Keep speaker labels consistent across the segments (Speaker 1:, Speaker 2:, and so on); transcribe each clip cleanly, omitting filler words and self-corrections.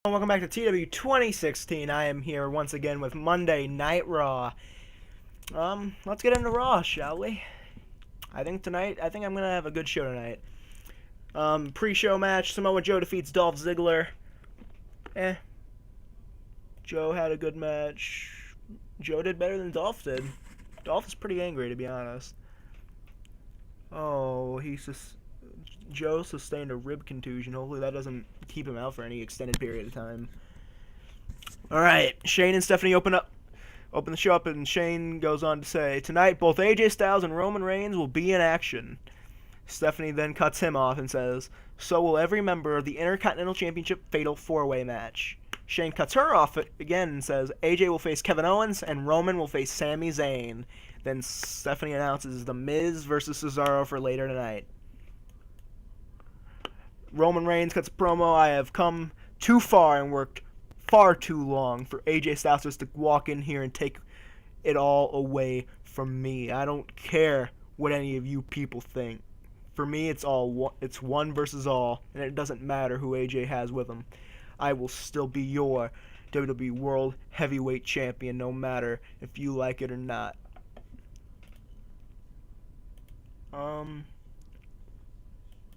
Speaker 1: Welcome back to TEW 2016. I am here once again with Monday Night Raw. Let's get into Raw, shall we? I think I'm gonna have a good show tonight. Pre-show match: Samoa Joe defeats Dolph Ziggler. Joe had a good match. Joe did better than Dolph did. Dolph is pretty angry, to be honest. Oh, Joe sustained a rib contusion. Hopefully that doesn't keep him out for any extended period of time. Alright, Shane and Stephanie open the show up, and Shane goes on to say, tonight both AJ Styles and Roman Reigns will be in action. Stephanie then cuts him off and says, so will every member of the Intercontinental Championship Fatal 4-Way match. Shane cuts her off again and says, AJ will face Kevin Owens and Roman will face Sami Zayn. Then Stephanie announces The Miz versus Cesaro for later tonight. Roman Reigns cuts a promo. I have come too far and worked far too long for AJ Styles just to walk in here and take it all away from me. I don't care what any of you people think. For me, it's one versus all, and it doesn't matter who AJ has with him. I will still be your WWE World Heavyweight Champion, no matter if you like it or not.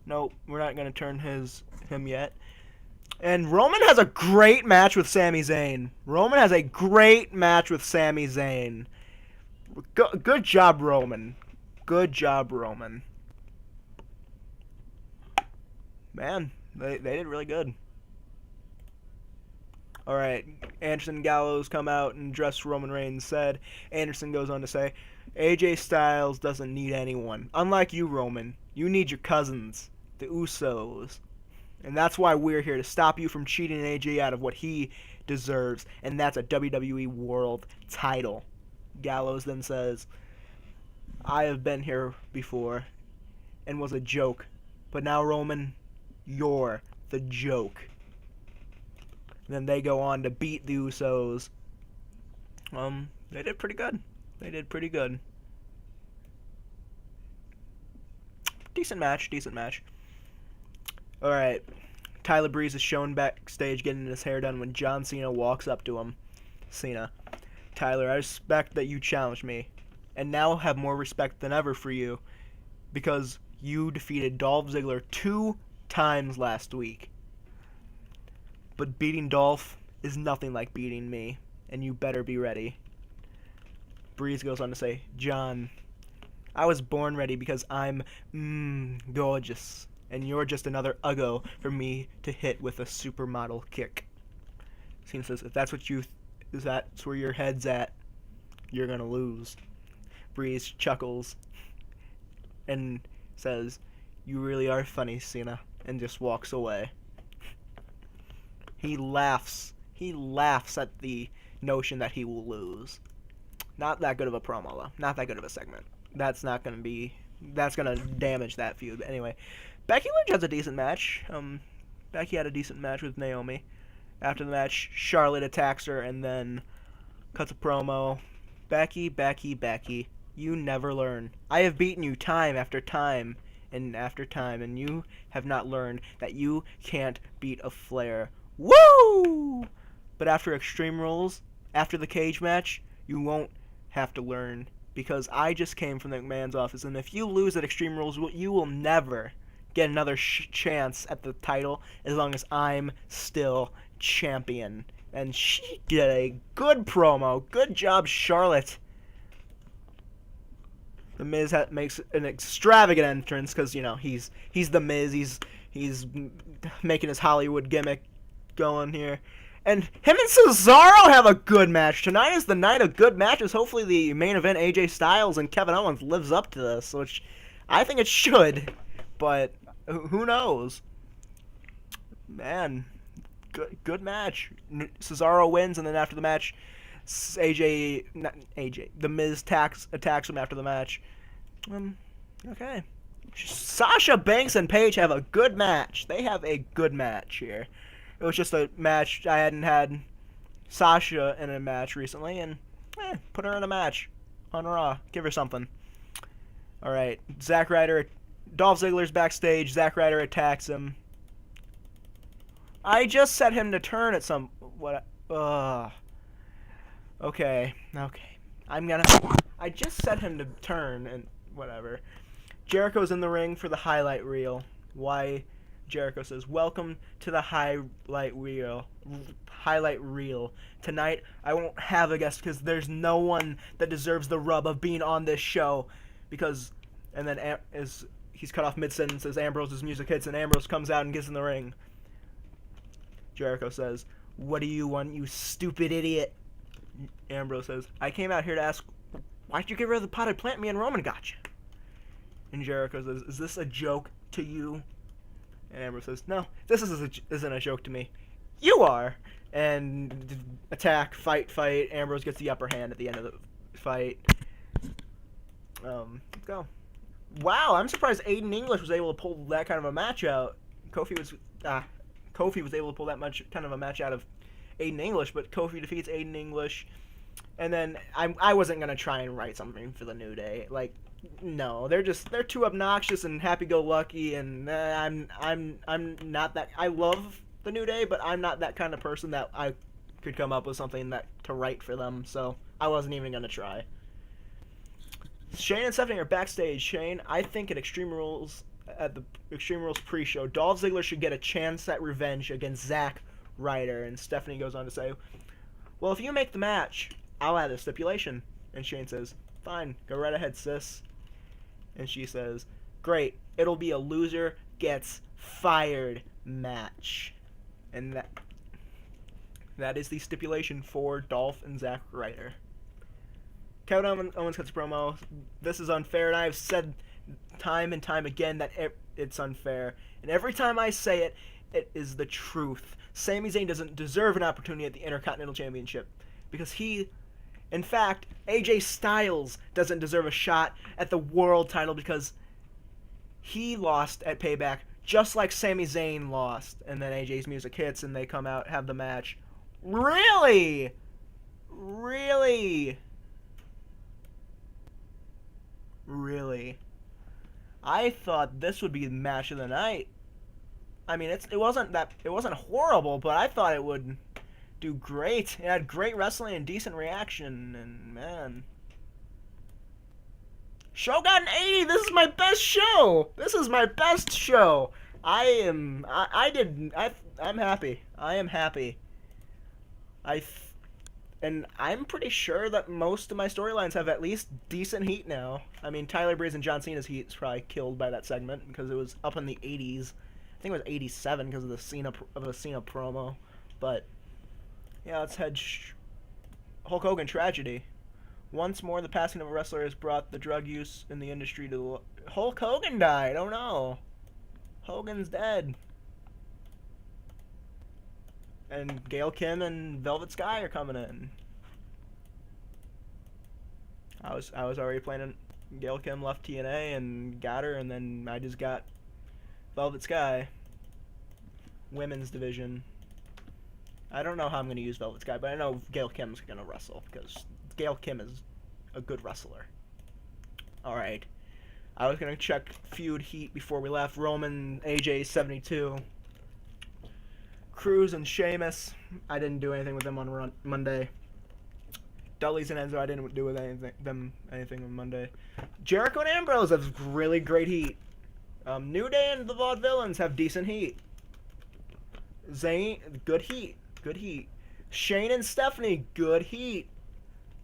Speaker 1: Nope, we're not gonna turn him yet. And Roman has a great match with Sami Zayn. Good job, Roman. Good job, Roman. Man, they did really good. Alright, Anderson and Gallows come out and address Roman Reigns said. Anderson goes on to say, AJ Styles doesn't need anyone. Unlike you, Roman, you need your cousins, the Usos. And that's why we're here, to stop you from cheating AJ out of what he deserves, and that's a WWE World title. Gallows then says, I have been here before and was a joke, but now, Roman, you're the joke. And then they go on to beat the Usos. They did pretty good. Decent match. Alright, Tyler Breeze is shown backstage getting his hair done when John Cena walks up to him. Cena, Tyler, I respect that you challenged me, and now have more respect than ever for you, because you defeated Dolph Ziggler 2 times last week. But beating Dolph is nothing like beating me, and you better be ready. Breeze goes on to say, John, I was born ready because I'm gorgeous, and you're just another uggo for me to hit with a supermodel kick. Cena says, if that's where your head's at, you're gonna lose. Breeze chuckles and says, you really are funny, Cena, and just walks away. He laughs at the notion that he will lose. Not that good of a promo, though. Not that good of a segment. That's gonna damage that feud. But anyway, Becky Lynch has a decent match. Becky had a decent match with Naomi. After the match, Charlotte attacks her and then cuts a promo. Becky, you never learn. I have beaten you time after time and after time, and you have not learned that you can't beat a Flair. Woo! But after Extreme Rules, after the cage match, you won't have to learn, because I just came from the McMahon's office, and if you lose at Extreme Rules, you will never get another chance at the title as long as I'm still champion. And she did a good promo. Good job, Charlotte. The Miz makes an extravagant entrance because, you know, he's the Miz. He's making his Hollywood gimmick going here. And him and Cesaro have a good match. Tonight is the night of good matches. Hopefully the main event, AJ Styles and Kevin Owens, lives up to this, which I think it should. But who knows? Man, good match. Cesaro wins, and then after the match, The Miz attacks him after the match. Okay. Sasha Banks and Paige have a good match. They have a good match here. It was just a match. I hadn't had Sasha in a match recently, and put her in a match on Raw. Give her something. Alright, Dolph Ziggler's backstage. Zack Ryder attacks him. I just set him to turn at some... What? Okay. I just set him to turn and whatever. Jericho's in the ring for the highlight reel. Why? Jericho says, "Welcome to the highlight reel. Highlight reel. Tonight, I won't have a guest because there's no one that deserves the rub of being on this show." Because, and then he's cut off mid-sentence as Ambrose's music hits and Ambrose comes out and gets in the ring. Jericho says, "What do you want, you stupid idiot?" Ambrose says, "I came out here to ask, why'd you get rid of the potted plant me and Roman got you?" And Jericho says, "Is this a joke to you?" And Ambrose says, "No, this isn't a joke to me. You are." And attack, fight. Ambrose gets the upper hand at the end of the fight. Let's go. Wow, I'm surprised Aiden English was able to pull that kind of a match out. Kofi was able to pull that kind of a match out of Aiden English, but Kofi defeats Aiden English. And then I wasn't gonna try and write something for the New Day. Like, no, they're too obnoxious and happy-go-lucky, and I'm not that. I love the New Day, but I'm not that kind of person that I could come up with something to write for them. So I wasn't even gonna try. Shane and Stephanie are backstage. Shane, I think at Extreme Rules pre-show, Dolph Ziggler should get a chance at revenge against Zack Ryder. And Stephanie goes on to say, "Well, if you make the match, I'll add a stipulation." And Shane says, "Fine, go right ahead, sis." And she says, "Great, it'll be a loser gets fired match." And that is the stipulation for Dolph and Zack Ryder. Kevin Owens cuts a promo. "This is unfair, and I have said time and time again that it's unfair. And every time I say it, it is the truth. Sami Zayn doesn't deserve an opportunity at the Intercontinental Championship. Because in fact, AJ Styles doesn't deserve a shot at the world title because he lost at Payback just like Sami Zayn lost." And then AJ's music hits and they come out, have the match. Really? I thought this would be the match of the night. I mean, it wasn't horrible, but I thought it would do great. It had great wrestling and decent reaction, and man. Shogun 80, this is my best show. I'm happy. I am happy. And I'm pretty sure that most of my storylines have at least decent heat now. I mean, Tyler Breeze and John Cena's heat is probably killed by that segment because it was up in the 80s. I think it was 87 because of the Cena promo. But yeah, let's head Hulk Hogan tragedy. Once more, the passing of a wrestler has brought the drug use in the industry to Hulk Hogan died. Oh no, Hogan's dead. And Gail Kim and Velvet Sky are coming in. I was already planning. Gail Kim left TNA and got her, and then I just got Velvet Sky. Women's division. I don't know how I'm going to use Velvet Sky, but I know Gail Kim's going to wrestle because Gail Kim is a good wrestler. Alright. I was going to check feud heat before we left. Roman, AJ, 72. Cruz and Sheamus, I didn't do anything with them on Monday. Dudley's and Enzo, I didn't do with anything on Monday. Jericho and Ambrose have really great heat. New Day and the Vaudevillains have decent heat. Zayn, good heat. Shane and Stephanie, good heat.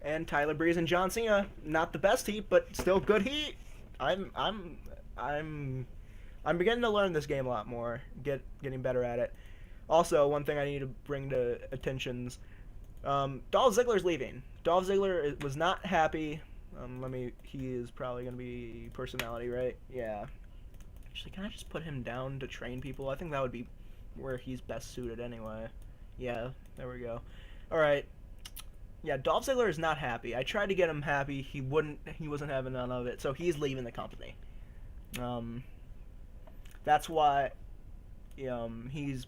Speaker 1: And Tyler Breeze and John Cena, not the best heat, but still good heat. I'm beginning to learn this game a lot more, getting better at it. Also, one thing I need to bring to attention's, Dolph Ziggler's leaving. Dolph Ziggler was not happy. He is probably going to be personality, right? Yeah. Actually, can I just put him down to train people? I think that would be where he's best suited anyway. Yeah, there we go. Alright. Yeah, Dolph Ziggler is not happy. I tried to get him happy. He wasn't having none of it, so he's leaving the company. That's why he's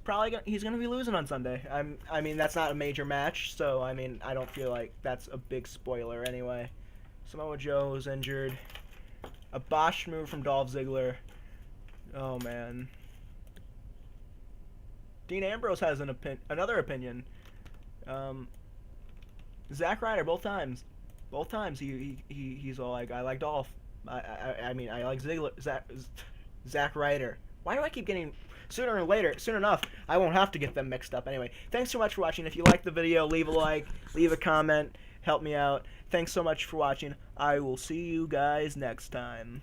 Speaker 1: gonna be losing on Sunday. I mean that's not a major match, so I mean I don't feel like that's a big spoiler anyway. Samoa Joe's injured. A botched move from Dolph Ziggler. Oh man. Dean Ambrose has another opinion. Zack Ryder, both times. Both times he's all like, I like Dolph. I mean, I like Ziggler. Zack Ryder. Why do I keep getting... Sooner or later, soon enough, I won't have to get them mixed up. Anyway, thanks so much for watching. If you liked the video, leave a like, leave a comment, help me out. Thanks so much for watching. I will see you guys next time.